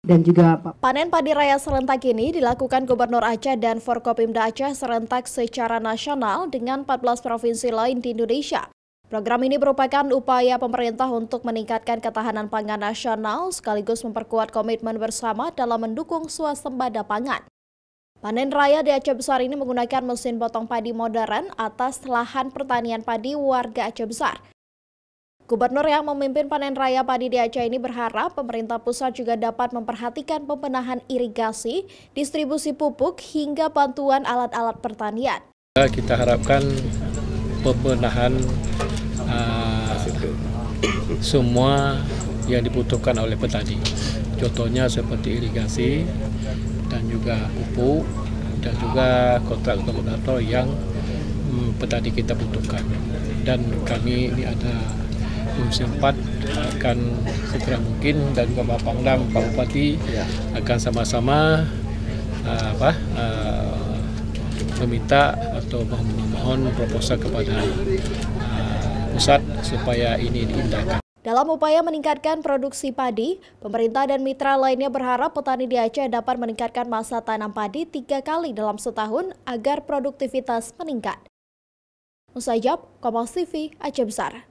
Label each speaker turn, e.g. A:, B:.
A: dan juga
B: Panen padi raya serentak ini dilakukan Gubernur Aceh dan Forkopimda Aceh serentak secara nasional dengan 14 provinsi lain di Indonesia. Program ini merupakan upaya pemerintah untuk meningkatkan ketahanan pangan nasional sekaligus memperkuat komitmen bersama dalam mendukung swasembada pangan. Panen raya di Aceh Besar ini menggunakan mesin potong padi modern atas lahan pertanian padi warga Aceh Besar. Gubernur yang memimpin panen raya padi di Aceh ini berharap pemerintah pusat juga dapat memperhatikan pembenahan irigasi, distribusi pupuk, hingga bantuan alat-alat pertanian.
C: Kita harapkan pembenahan semua yang dibutuhkan oleh petani. Contohnya seperti irigasi dan juga pupuk dan juga kontraktor yang petani kita butuhkan. Dan kami ini ada Komisi 4 akan segera mungkin dan juga Bapak Pangdam, Pak Bupati akan sama-sama meminta atau memohon proposal kepada pusat supaya ini diindahkan.
B: Dalam upaya meningkatkan produksi padi, pemerintah dan mitra lainnya berharap petani di Aceh dapat meningkatkan masa tanam padi 3 kali dalam setahun agar produktivitas meningkat. Musajab, Kompas TV, Aceh Besar.